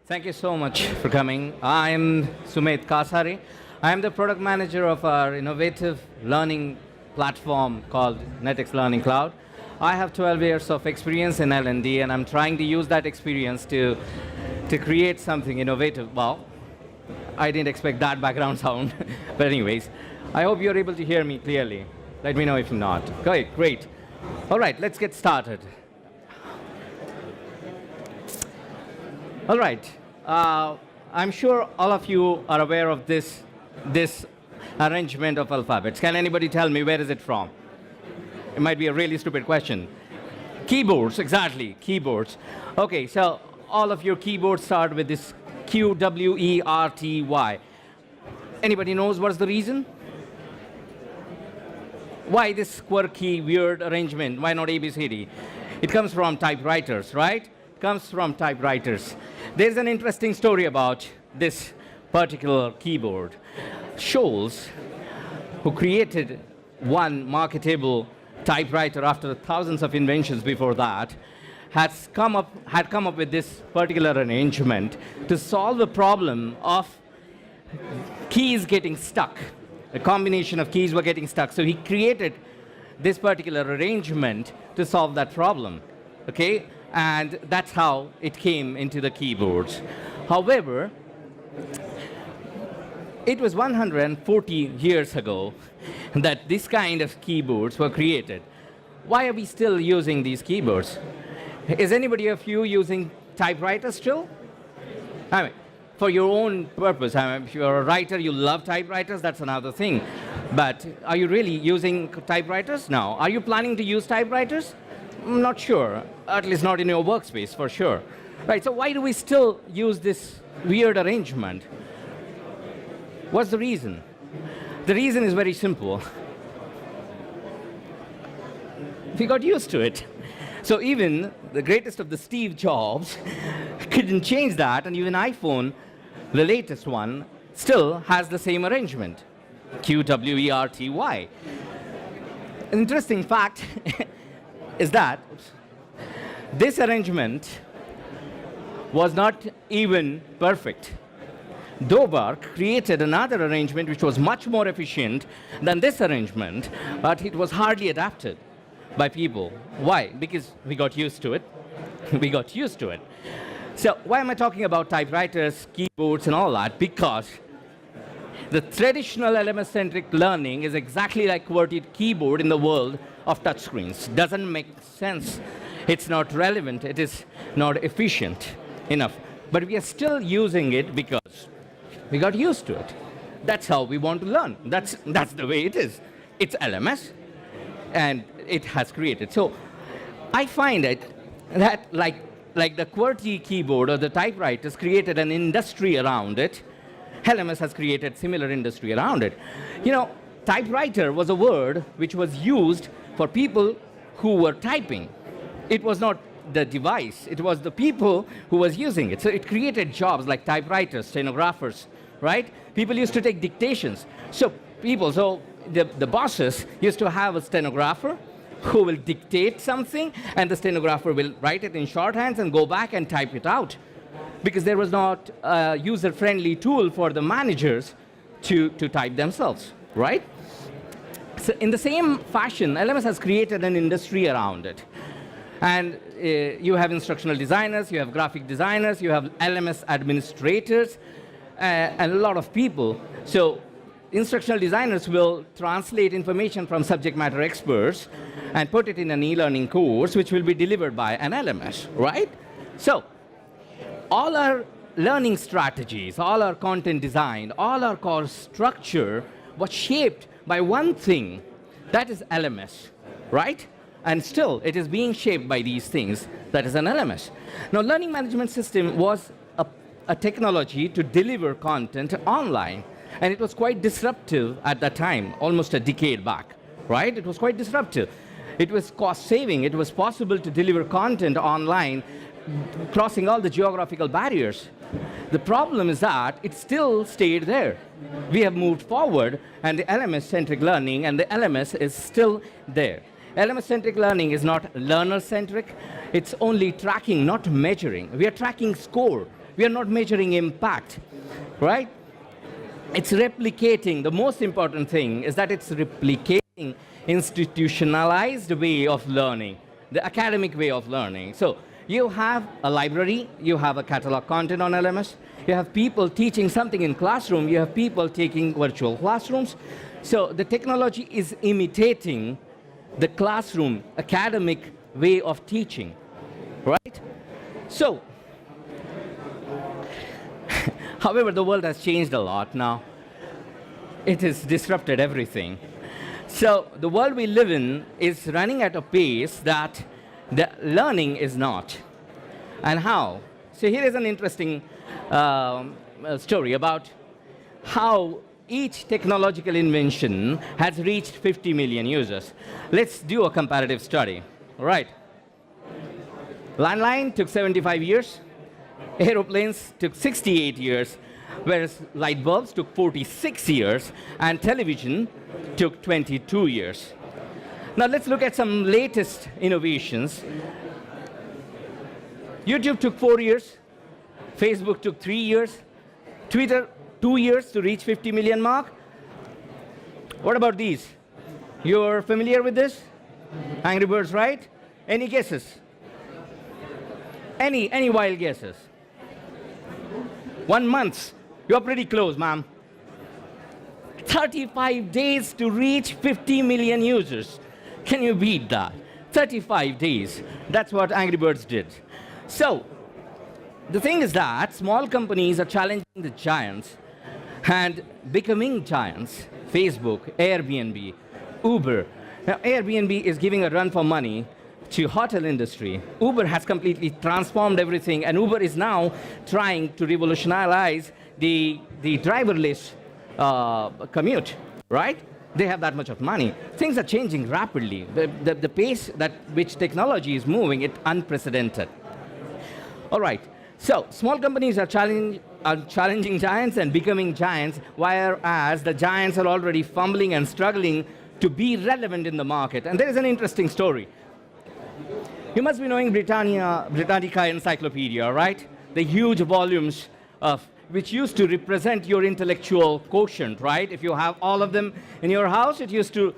Thank you so much for coming. I'm Sumedh Kasare. I'm the product manager of our innovative learning platform called Netex Learning Cloud. I have 12 years of experience in L&D, and I'm trying to use that experience to create something innovative. Well, I didn't expect that background sound, but anyways, I hope you're able to hear me clearly. Let me know if you're not. Okay, great. All right, let's get started. All right. I'm sure all of you are aware of this arrangement of alphabets. Can anybody tell me where is it from? It might be a really stupid question. Keyboards, exactly, keyboards. Okay, so all of your keyboards start with this Q, W, E, R, T, Y. Anybody knows what's the reason? Why this quirky, weird arrangement? Why not A, B, C, D? It comes from typewriters, right? Comes from typewriters. There's an interesting story about this particular keyboard. Scholes, who created one marketable typewriter after thousands of inventions before that, had come up with this particular arrangement to solve the problem of keys getting stuck. A combination of keys were getting stuck. So he created this particular arrangement to solve that problem. Okay? And that's how it came into the keyboards. However, it was 140 years ago that this kind of keyboards were created. Why are we still using these keyboards? Is anybody of you using typewriters still? I mean, for your own purpose. I mean, if you're a writer, you love typewriters, that's another thing. But are you really using typewriters? No. Are you planning to use typewriters? I'm not sure, at least not in your workspace, for sure. Right, so why do we still use this weird arrangement? What's the reason? The reason is very simple. We got used to it. So even the greatest of the Steve Jobs couldn't change that, and even iPhone, the latest one, still has the same arrangement. Q, W, E, R, T, Y. An interesting fact is that this arrangement was not even perfect. Dover created another arrangement which was much more efficient than this arrangement, but it was hardly adapted by people. Why? Because we got used to it. We got used to it. So why am I talking about typewriters, keyboards, and all that? Because the traditional LMS-centric learning is exactly like QWERTY keyboard in the world of touchscreens. Doesn't make sense. It's not relevant. It is not efficient enough. But we are still using it because we got used to it. That's how we want to learn. That's the way it is. It's LMS, and it has created. So I find it that like the QWERTY keyboard or the typewriters created an industry around it, LMS has created similar industry around it. You know, typewriter was a word which was used for people who were typing. It was not the device, it was the people who was using it. So it created jobs like typewriters, stenographers, right? People used to take dictations. So the bosses used to have a stenographer who will dictate something, and the stenographer will write it in shorthands and go back and type it out, because there was not a user-friendly tool for the managers to type themselves, right? So in the same fashion, LMS has created an industry around it. And you have instructional designers, you have graphic designers, you have LMS administrators, and a lot of people. So instructional designers will translate information from subject matter experts and put it in an e-learning course, which will be delivered by an LMS, right? So all our learning strategies, all our content design, all our course structure was shaped by one thing, that is LMS, right? And still, it is being shaped by these things, that is an LMS. Now, learning management system was a technology to deliver content online, and it was quite disruptive at that time, almost a decade back, right? It was quite disruptive. It was cost-saving. It was possible to deliver content online, crossing all the geographical barriers. The problem is that it still stayed there. We have moved forward, and the LMS-centric learning and the LMS is still there. LMS-centric learning is not learner-centric. It's only tracking, not measuring. We are tracking score. We are not measuring impact, right? It's replicating. The most important thing is that it's replicating institutionalized way of learning, the academic way of learning. So you have a library, you have a catalog content on LMS, you have people teaching something in classroom, you have people taking virtual classrooms. So the technology is imitating the classroom academic way of teaching, right? So, however, the world has changed a lot now. It has disrupted everything. So the world we live in is running at a pace that the learning is not. And how? So here is an interesting story about how each technological invention has reached 50 million users. Let's do a comparative study. All right. Landline took 75 years. Aeroplanes took 68 years, whereas light bulbs took 46 years, and television took 22 years. Now let's look at some latest innovations. YouTube took 4 years. Facebook took 3 years. Twitter, 2 years to reach 50 million mark. What about these? You're familiar with this? Angry Birds, right? Any guesses? Any wild guesses? 1 month. You're pretty close, ma'am. 35 days to reach 50 million users. Can you beat that? 35 days. That's what Angry Birds did. So, the thing is that small companies are challenging the giants and becoming giants. Facebook, Airbnb, Uber. Now, Airbnb is giving a run for money to hotel industry. Uber has completely transformed everything, and Uber is now trying to revolutionize the driverless commute, right? They have that much of money. Things are changing rapidly. The pace at which technology is moving, it's unprecedented. All right, so small companies are challenging giants and becoming giants, whereas the giants are already fumbling and struggling to be relevant in the market. And there is an interesting story. You must be knowing Britannica Encyclopedia, right? The huge volumes of which used to represent your intellectual quotient, right? If you have all of them in your house, it used to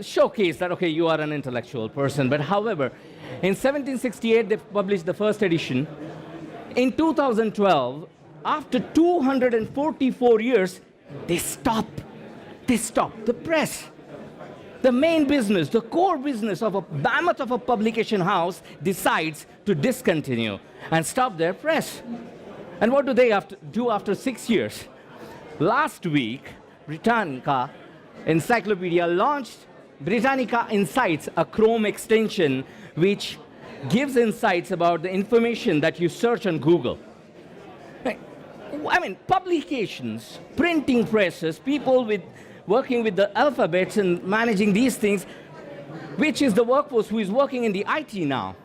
showcase that, okay, you are an intellectual person. But however, in 1768, they published the first edition. In 2012, after 244 years, they stopped the press. The main business, the core business of a behemoth of a publication house decides to discontinue and stop their press. And what do they have to do after 6 years? Last week, Britannica Encyclopedia launched Britannica Insights, a Chrome extension which gives insights about the information that you search on Google. I mean, publications, printing presses, people working with the alphabets and managing these things, which is the workforce who is working in the IT now.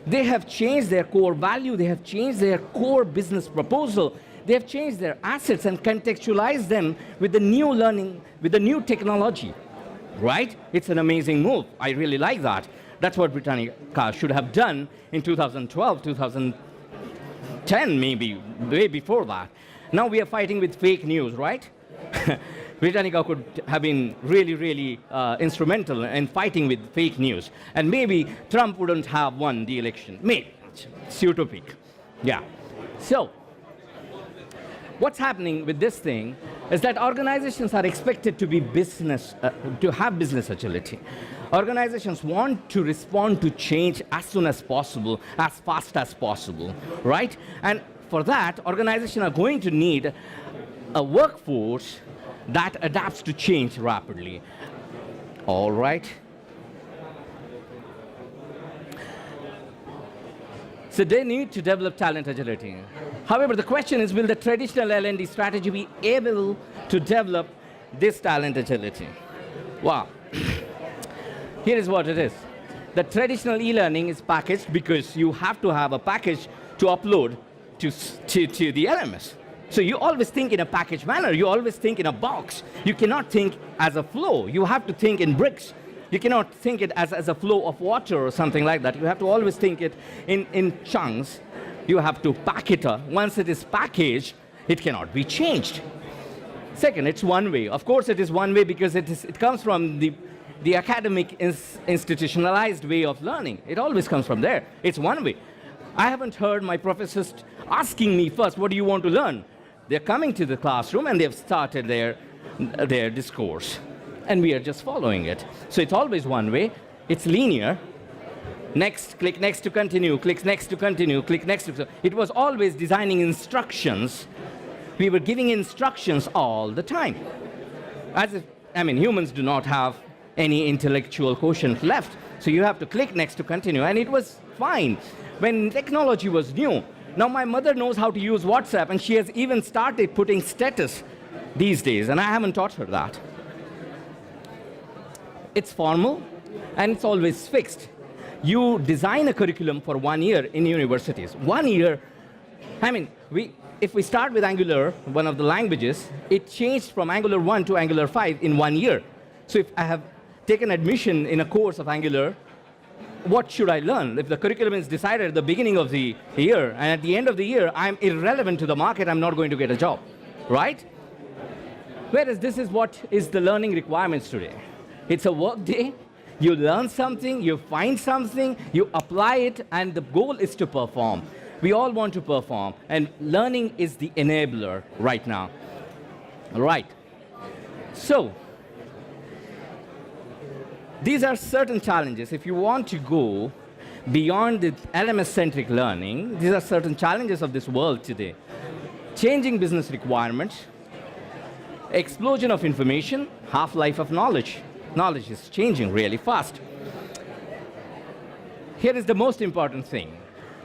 They have changed their core value, they have changed their core business proposal, they have changed their assets and contextualized them with the new learning, with the new technology, right? It's an amazing move. I really like that. That's what Britannica should have done in 2012, 2010 maybe, way before that. Now we are fighting with fake news, right? Britannica could have been really, really instrumental in fighting with fake news. And maybe Trump wouldn't have won the election. Maybe. It's utopic. Yeah. So, what's happening with this thing is that organizations are expected to be to have business agility. Organizations want to respond to change as soon as possible, as fast as possible, right? And for that, organizations are going to need a workforce that adapts to change rapidly. All right. So they need to develop talent agility. However, the question is, will the traditional L&D strategy be able to develop this talent agility? Wow. Here is what it is. The traditional e-learning is packaged because you have to have a package to upload to the LMS. So you always think in a packaged manner. You always think in a box. You cannot think as a flow. You have to think in bricks. You cannot think it as a flow of water or something like that. You have to always think it in chunks. You have to pack it up. Once it is packaged, it cannot be changed. Second, it's one way. Of course, it is one way because it comes from the academic institutionalized way of learning. It always comes from there. It's one way. I haven't heard my professors asking me first, what do you want to learn? They're coming to the classroom and they've started their discourse. And we are just following it. So it's always one way. It's linear. Next, click next to continue, click next to continue, click next to... It was always designing instructions. We were giving instructions all the time. As if, humans do not have any intellectual quotient left. So you have to click next to continue, and it was fine. When technology was new, now my mother knows how to use WhatsApp, and she has even started putting status these days, and I haven't taught her that. It's formal, and it's always fixed. You design a curriculum for 1 year in universities. 1 year, if we start with Angular, one of the languages, it changed from Angular 1 to Angular 5 in 1 year. So if I have taken admission in a course of Angular, what should I learn? If the curriculum is decided at the beginning of the year, and at the end of the year, I'm irrelevant to the market, I'm not going to get a job, right? Whereas this is what is the learning requirements today. It's a work day. You learn something, you find something, you apply it, and the goal is to perform. We all want to perform, and learning is the enabler right now. All right. So, these are certain challenges. If you want to go beyond the LMS-centric learning, these are certain challenges of this world today. Changing business requirements, explosion of information, half-life of knowledge. Knowledge is changing really fast. Here is the most important thing,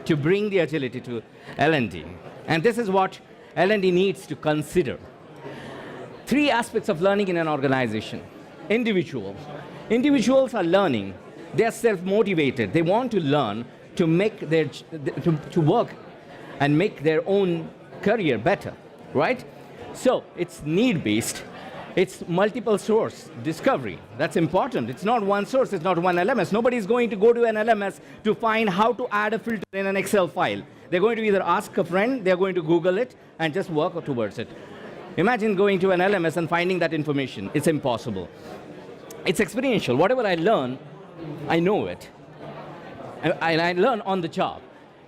to bring the agility to L&D. And this is what L&D needs to consider. 3 aspects of learning in an organization. Individuals. Individuals are learning. They are self-motivated. They want to learn to make to work and make their own career better, right? So it's need-based. It's multiple source discovery. That's important. It's not one source, it's not one LMS. Nobody's going to go to an LMS to find how to add a filter in an Excel file. They're going to either ask a friend, they're going to Google it, and just work towards it. Imagine going to an LMS and finding that information. It's impossible. It's experiential. Whatever I learn, I know it. I learn on the job.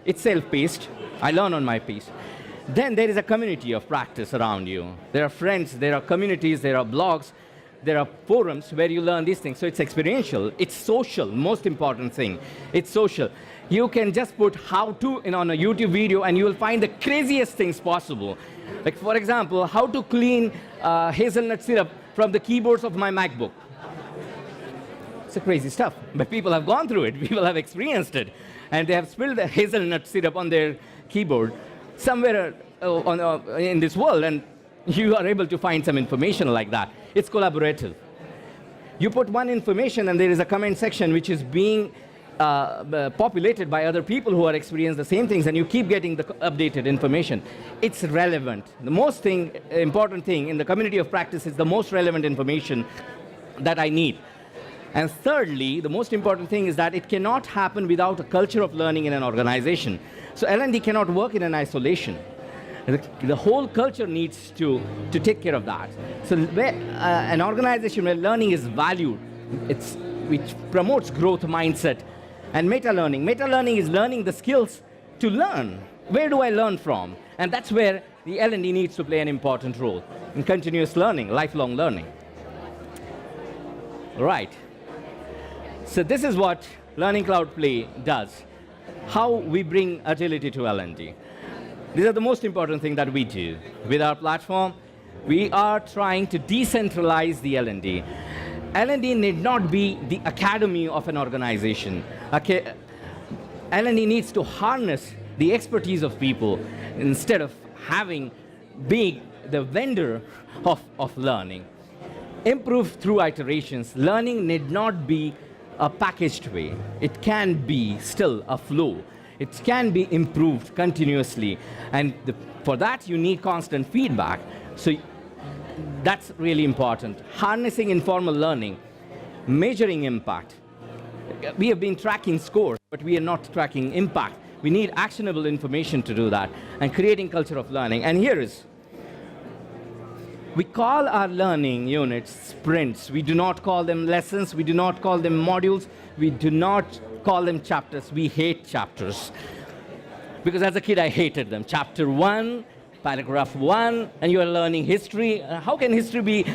It's self-paced. I learn on my pace. Then there is a community of practice around you. There are friends, there are communities, there are blogs, there are forums where you learn these things. So it's experiential, it's social, most important thing. It's social. You can just put how to on a YouTube video and you will find the craziest things possible. Like for example, how to clean hazelnut syrup from the keyboards of my MacBook. It's a crazy stuff, but people have gone through it, people have experienced it, and they have spilled the hazelnut syrup on their keyboard somewhere in this world, and you are able to find some information like that. It's collaborative. You put one information and there is a comment section which is being populated by other people who are experiencing the same things, and you keep getting the updated information. It's relevant. The most important thing in the community of practice is the most relevant information that I need. And thirdly, the most important thing is that it cannot happen without a culture of learning in an organization. So L&D cannot work in an isolation. The whole culture needs to take care of that. So an organization where learning is valued, which promotes growth mindset, and meta-learning. Meta-learning is learning the skills to learn. Where do I learn from? And that's where the L&D needs to play an important role in continuous learning, lifelong learning. Right. So this is what Learning Cloud Play does. How we bring agility to L&D. These are the most important things that we do. With our platform, we are trying to decentralize the L&D. L&D need not be the academy of an organization. L&D needs to harness the expertise of people instead of being the vendor of learning. Improve through iterations. Learning need not be a packaged way. It can be still a flow. It can be improved continuously. And for that, you need constant feedback. So that's really important. Harnessing informal learning, measuring impact. We have been tracking scores, but we are not tracking impact. We need actionable information to do that, and creating culture of learning. And here is, we call our learning units sprints. We do not call them lessons. We do not call them modules. We do not call them chapters. We hate chapters. Because as a kid, I hated them. Chapter 1, paragraph 1, and you are learning history. How can history be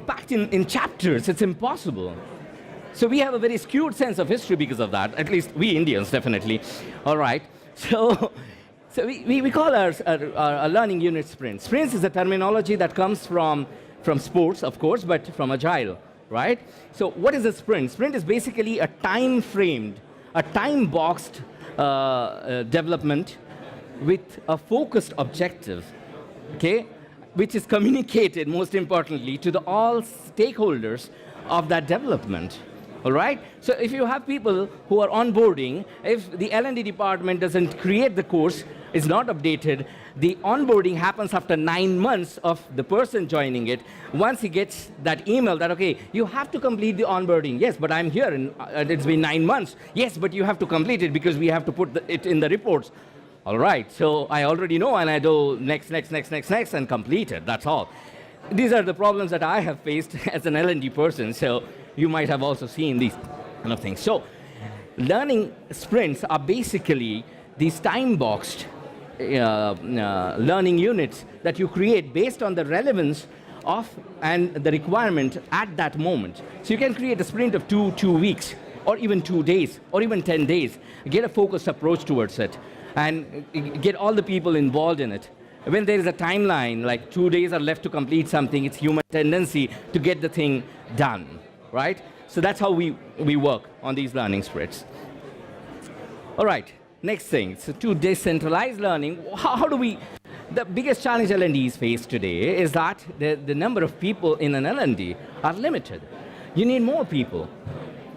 packed in chapters? It's impossible. So we have a very skewed sense of history because of that, at least we Indians, definitely. All right. So we call our learning unit sprints. Sprints is a terminology that comes from sports, of course, but from Agile, right? So what is a sprint? Sprint is basically a time-framed, a time-boxed development with a focused objective, okay, which is communicated, most importantly, to all stakeholders of that development. All right? So if you have people who are onboarding, if the L&D department doesn't create the course, is not updated, the onboarding happens after 9 months of the person joining it. Once he gets that email that, okay, you have to complete the onboarding. Yes, but I'm here, and it's been 9 months. Yes, but you have to complete it because we have to put it in the reports. All right, so I already know, and I do next, and complete it. That's all. These are the problems that I have faced as an L&D person, so you might have also seen these kind of things. So learning sprints are basically these time-boxed learning units that you create based on the relevance of and the requirement at that moment. So you can create a sprint of 2 weeks, or even 2 days, or even 10 days. Get a focused approach towards it, and get all the people involved in it. When there is a timeline, like 2 days are left to complete something, it's human tendency to get the thing done, right? So that's how we work on these learning sprints. All right, next thing, so to decentralize learning, how do we, the biggest challenge L&Ds face today is that the number of people in an L&D are limited. You need more people.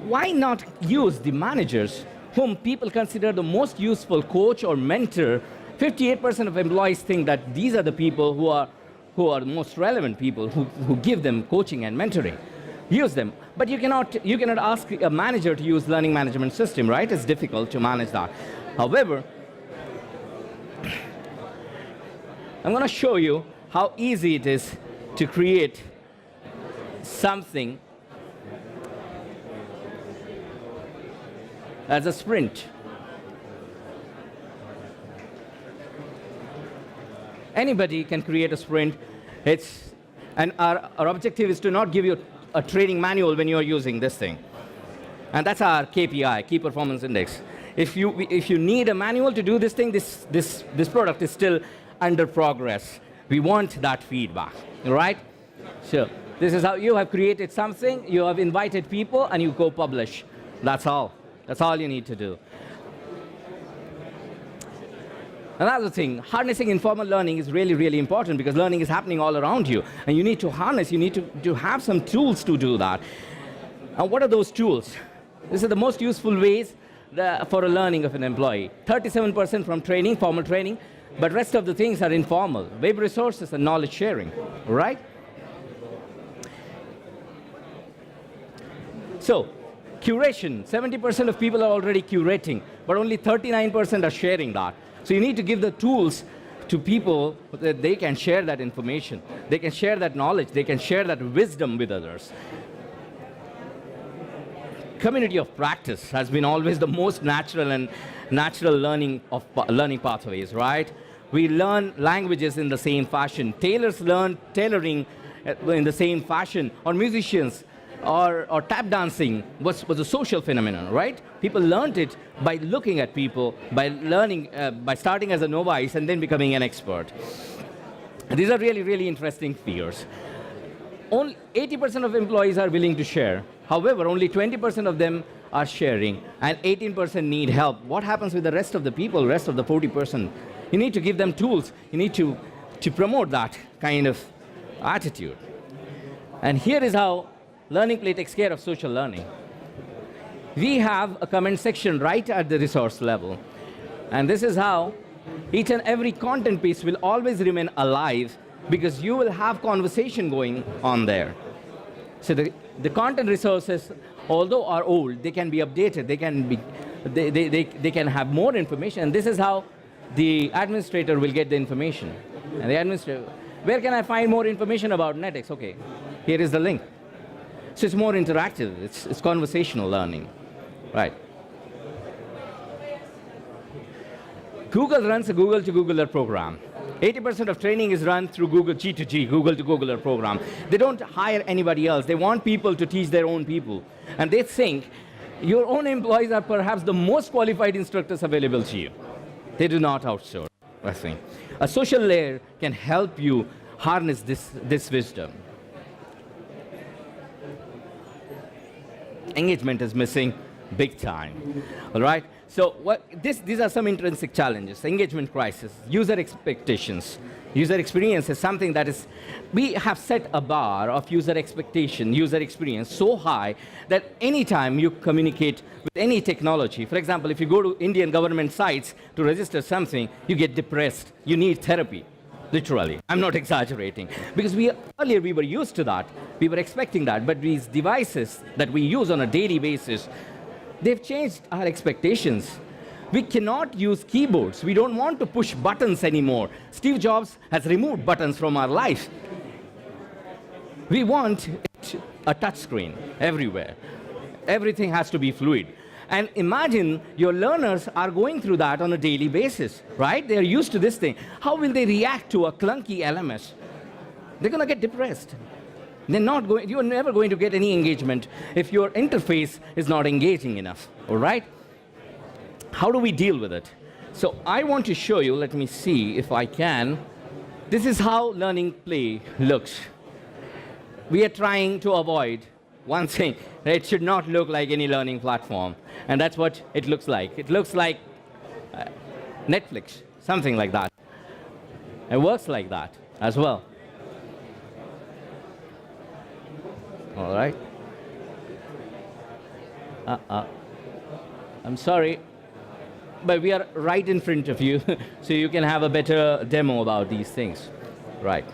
Why not use the managers whom people consider the most useful coach or mentor? 58% of employees think that these are the people who are the most relevant people, who give them coaching and mentoring. Use them. But you cannot ask a manager to use learning management system, right? It's difficult to manage that. However, I'm going to show you how easy it is to create something as a sprint. Anybody can create a sprint. And our objective is to not give you a training manual when you're using this thing. And that's our KPI, Key Performance Index. If you need a manual to do this thing, this product is still under progress. We want that feedback, all right? So this is how you have created something, you have invited people, and you go publish. That's all. That's all you need to do. Another thing, harnessing informal learning is really, really important because learning is happening all around you. And you need to harness, you need to have some tools to do that. And what are those tools? These are the most useful ways for a learning of an employee. 37% from training, formal training, but rest of the things are informal. Web resources and knowledge sharing, right? So, curation, 70% of people are already curating, but only 39% are sharing that. So you need to give the tools to people that they can share that information. They can share that knowledge. They can share that wisdom with others. Community of practice has been always the most natural learning pathways, right? We learn languages in the same fashion. Tailors learn tailoring in the same fashion, or musicians, or tap dancing was a social phenomenon, right? People learned it by looking at people, by learning, by starting as a novice and then becoming an expert. These are really, really interesting fears. Only 80% of employees are willing to share. However, only 20% of them are sharing, and 18% need help. What happens with the rest of the people, rest of the 40%? You need to give them tools. You need to promote that kind of attitude. And here is how Learning Play takes care of social learning. We have a comment section right at the resource level. And this is how each and every content piece will always remain alive because you will have conversation going on there. So the content resources, although are old, they can be updated, they can be they can have more information. And this is how the administrator will get the information. And the administrator, where can I find more information about Netex? Okay, here is the link. So it's more interactive. It's conversational learning, right? Google runs a Google to Googler program. 80% of training is run through Google G2G, Google to Googler program. They don't hire anybody else. They want people to teach their own people. And they think your own employees are perhaps the most qualified instructors available to you. They do not outsource, I think. A social layer can help you harness this wisdom. Engagement is missing big time, all right? So these are some intrinsic challenges: engagement crisis, user expectations. User experience is something that is, we have set a bar of user expectation, user experience so high that anytime you communicate with any technology, for example, if you go to Indian government sites to register something, you get depressed, you need therapy. Literally, I'm not exaggerating. Because earlier we were used to that, we were expecting that, but these devices that we use on a daily basis, they've changed our expectations. We cannot use keyboards. We don't want to push buttons anymore. Steve Jobs has removed buttons from our life. We want a touch screen everywhere. Everything has to be fluid. And imagine your learners are going through that on a daily basis, right? They're used to this thing. How will they react to a clunky LMS? They're going to get depressed. You're never going to get any engagement if your interface is not engaging enough, all right? How do we deal with it? So I want to show you, let me see if I can. This is how learning play looks. We are trying to avoid one thing. It should not look like any learning platform. And that's what it looks like. It looks like Netflix, something like that. It works like that as well. All right. I'm sorry, but we are right in front of you, so you can have a better demo about these things. Right.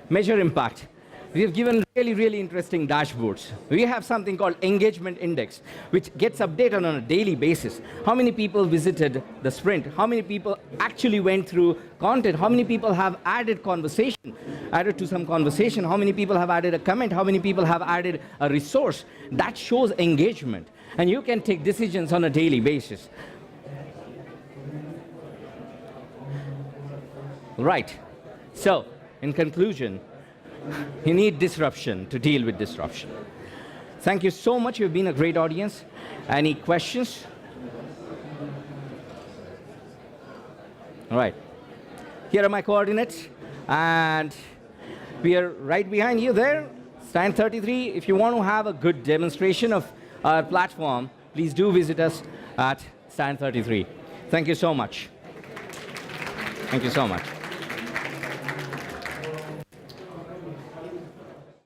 Measure impact. We have given really, really interesting dashboards. We have something called engagement index, which gets updated on a daily basis. How many people visited the sprint? How many people actually went through content? How many people have added to some conversation? How many people have added a comment? How many people have added a resource? That shows engagement. And you can take decisions on a daily basis. Right. So, in conclusion, you need disruption to deal with disruption. Thank you so much. You've been a great audience. Any questions? All right. Here are my coordinates. And we are right behind you there. Stand 33. If you want to have a good demonstration of our platform, please do visit us at stand 33. Thank you so much. Thank you so much.